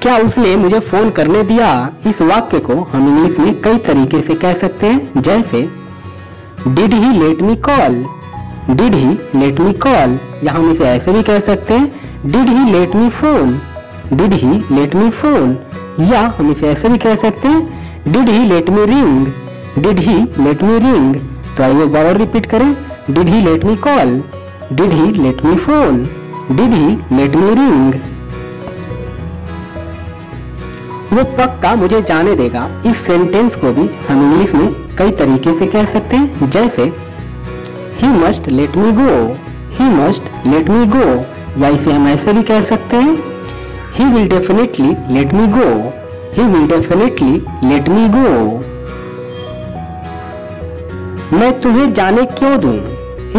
क्या उसने मुझे फोन करने दिया? इस वाक्य को हम इंग्लिश में कई तरीके से कह सकते हैं, जैसे did he let me call, did he let me call, या हम इसे ऐसे भी कह सकते हैं did he let me phone, did he let me phone, या हम इसे ऐसे भी कह सकते हैं did he let me ring, did he let me ring. तो आइए एक बार और रिपीट करें, did he let me call, did he let me phone, did he let me ring. वो पक्का मुझे जाने देगा, इस सेंटेंस को भी हम इंग्लिश में कई तरीके से कह सकते हैं, जैसे he must let me go, he must let me go, या इसे हम ऐसे भी कह सकते हैं he will definitely let me go, he will definitely let me go. मैं तुम्हें जाने क्यों दूं,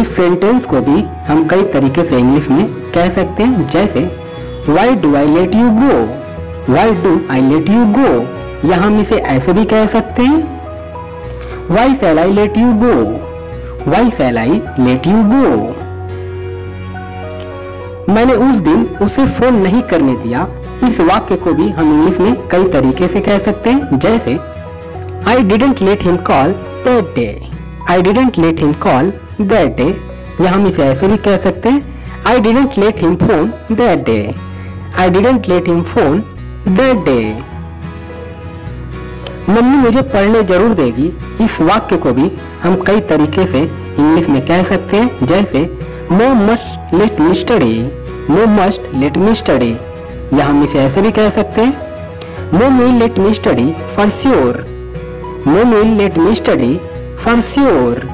इस सेंटेंस को भी हम कई तरीके से इंग्लिश में कह सकते हैं, जैसे why do I let you go, why do I let you go, या हम इसे ऐसे भी कह सकते हैं why shall I let you go, why shall I let you go. मैंने उस दिन उसे फोन नहीं करने दिया, इस वाक्य को भी हम इंग्लिश में कई तरीके से कह सकते हैं, जैसे I didn't let him call that day, I didn't let him call that day, या हम इसे ऐसे भी कह सकते हैं I didn't let him phone that day, I didn't let him phone that day. Mummy मुझे पढ़ने जरूर देगी, इस वाक्य को भी हम कई तरीके से इंग्लिश में कह सकते हैं, जैसे मॉम मस्ट लेट मी स्टडी, मॉम मस्ट लेट मी स्टडी, या हम इसे ऐसे भी कह सकते हैं mom will let me study for sure, mom will let me study for sure.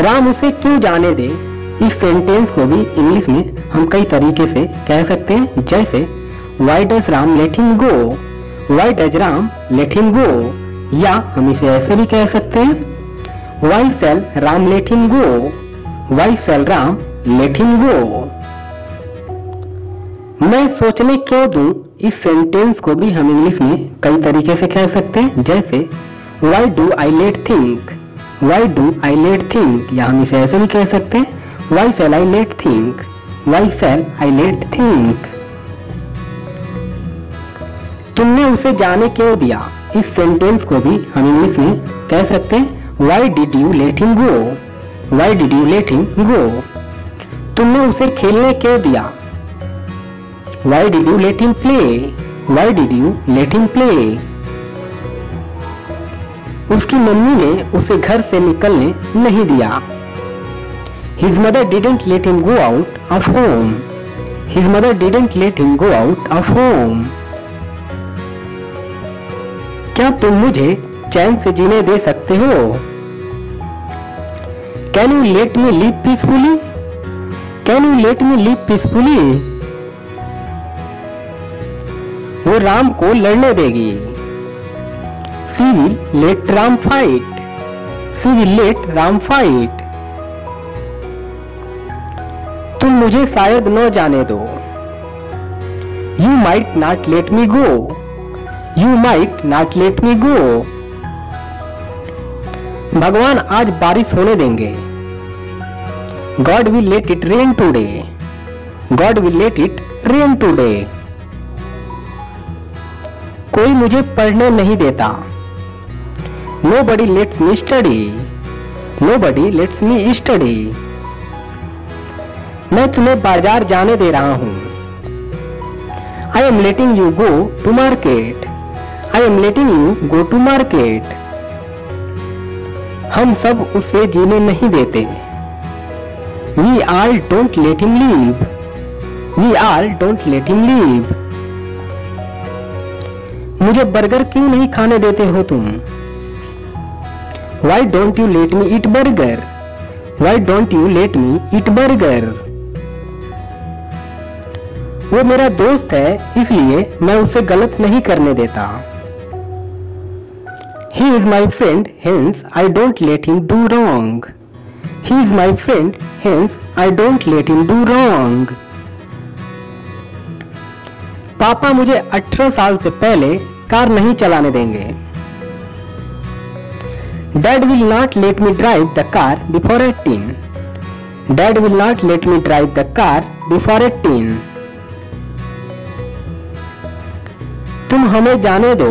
Ram उसे क्यों जाने दे, इस सेंटेंस को भी इंग्लिश में हम कई तरीके से कह सकते हैं, जैसे why does Ram let him go, why does Ram let him go, या हम इसे ऐसे भी कह सकते हैं why shall Ram let him go, why shall Ram let him go. मैं सोचने क्यों दूं, इस सेंटेंस को भी हम इंग्लिश में कई तरीके से कह सकते हैं, जैसे why do I let think, why do I let think, या हम इसे ऐसे भी कह सकते हैं why shall I let think, why shall I let think. तुमने उसे जाने क्यों दिया, इस सेंटेंस को भी हम इंग्लिश में कह सकते हैं why did you let him go, why did you let him गो। तुमने उसे खेलने क्यों दिया, why did you let him play, why did you let him play. उसकी मम्मी ने उसे घर से निकलने नहीं दिया, His mother didn't let him go out of home, His mother didn't let him go out of home। क्या तुम मुझे चैन से जीने दे सकते हो, Can you let me live peacefully, Can you let me live peacefully। वो राम को लड़ने देगी, She will let Ram fight, She will let Ram fight। तुम मुझे शायद न जाने दो, You might not let me go, You might not let me go। भगवान आज बारिश होने देंगे, God will let it rain today, God will let it rain today। कोई मुझे पढ़ने नहीं देता, Nobody lets me study, Nobody lets me study। मैं तुम्हें बाजार जाने दे रहा हूं, I am letting you go to market, I am letting you go to market। हम सब उसे जीने नहीं देते, We all don't let him live, We all don't let him live। मुझे बर्गर क्यों नहीं खाने देते हो तुम, Why don't you let me eat burger, Why don't you let me eat burger। वो मेरा दोस्त है, इसलिए मैं उसे गलत नहीं करने देता, He is my friend, hence I don't let him do wrong, He is my friend, hence I don't let him do wrong। पापा मुझे 18 साल से पहले कार नहीं चलाने देंगे, Dad will not let me drive the car before 18, Dad will not let me drive the car before 18। तुम हमें जाने दो।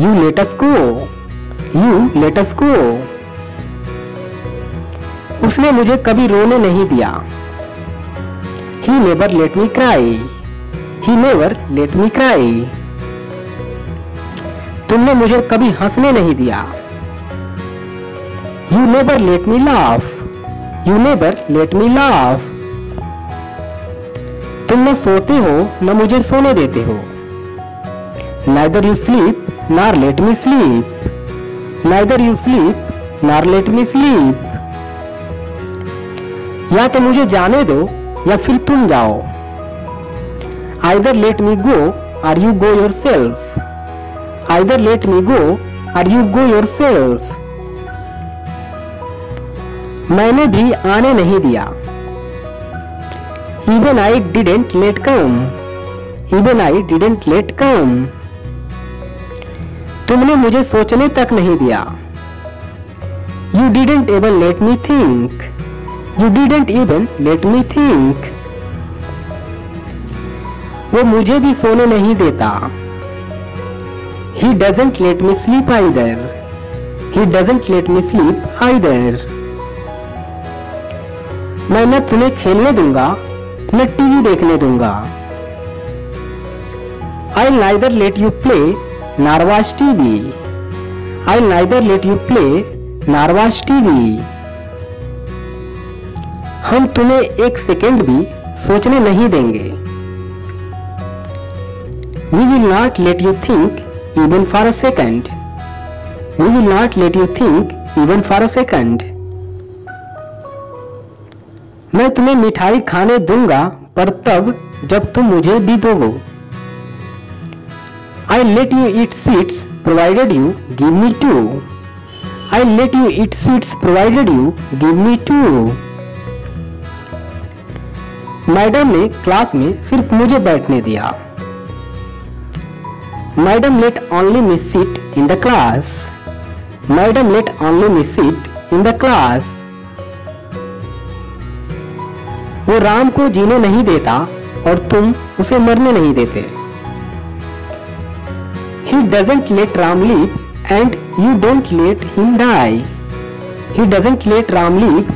You let us go. You let us go. उसने मुझे कभी रोने नहीं दिया। He never let me cry. He never let me cry. तुमने मुझे कभी हंसने नहीं दिया। You never let me laugh. You never let me laugh. तुम न सोते हो न मुझे सोने देते हो। Neither you sleep nor let me sleep. Neither you sleep nor let me sleep. या तो मुझे जाने दो या फिर तुम जाओ। Either let me go or you go yourself. Either let me go or you go yourself. मैंने भी आने नहीं दिया। Even I didn't let come. Even I didn't let come. तुमने मुझे सोचने तक नहीं दिया। You didn't even let me think. You didn't even let me think. वो मुझे भी सोने नहीं देता। He doesn't let me sleep either. He doesn't let me sleep either. मैं न तुम्हें खेलने दूंगा न टीवी देखने दूंगा। I'll neither let you play nor watch TV. I'll neither let you play nor watch TV. हम तुम्हें एक सेकेंड भी सोचने नहीं देंगे। We will not let you think even for a second. We will not let you think even for a second. मैं तुम्हें मिठाई खाने दूंगा पर तब जब तुम मुझे भी दोगे। I'll let you eat sweets provided you give me two. I'll let you eat sweets provided you give me two. Madam ने क्लास में सिर्फ मुझे बैठने दिया। Madam let only me sit in the class. Madam let only me sit in the class. वो राम को जीने नहीं देता और तुम उसे मरने नहीं देते। He doesn't let Ram live and you don't let him die. He doesn't let Ram live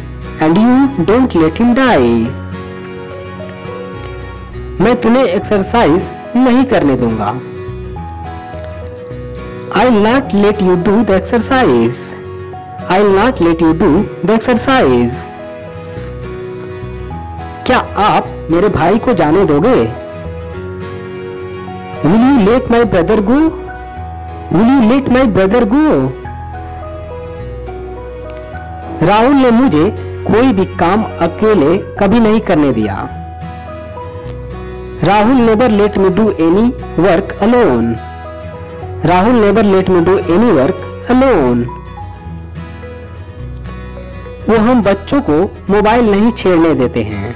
and you don't let him die. मैं तुम्हें एक्सरसाइज नहीं करने दूंगा। I'll not let you do the exercise. I'll not let you do the exercise. क्या आप मेरे भाई को जाने दोगे? Will you let my brother go? Will you let my brother go? Rahul ने मुझे कोई भी काम अकेले कभी नहीं करने दिया। Rahul never let me do any work alone. Rahul never let me do any work alone. वो हम बच्चों को मोबाइल नहीं छेड़ने देते हैं।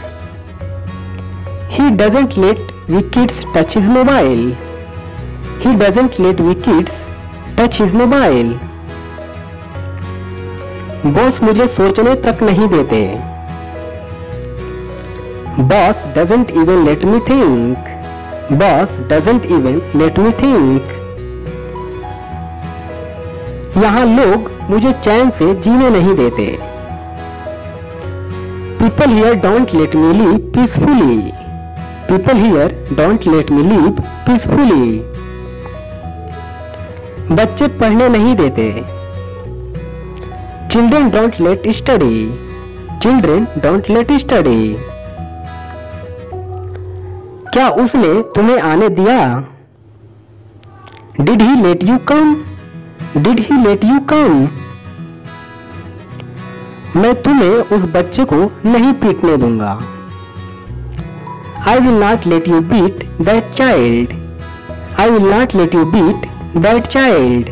He doesn't let we kids touch his mobile. He doesn't let we kids touch his mobile. Boss मुझे सोचने तक नहीं देते। Boss doesn't even let me think. Boss doesn't even let me think. यहाँ लोग मुझे चैन से जीने नहीं देते। People here don't let me live peacefully. People here don't let me live peacefully. बच्चे पढ़ने नहीं देते। Children don't let study. Children don't let study. क्या उसने तुम्हें आने दिया? Did he let you come? Did he let you come? मैं तुम्हें उस बच्चे को नहीं पीटने दूंगा। I will not let you beat that child. I will not let you beat that child.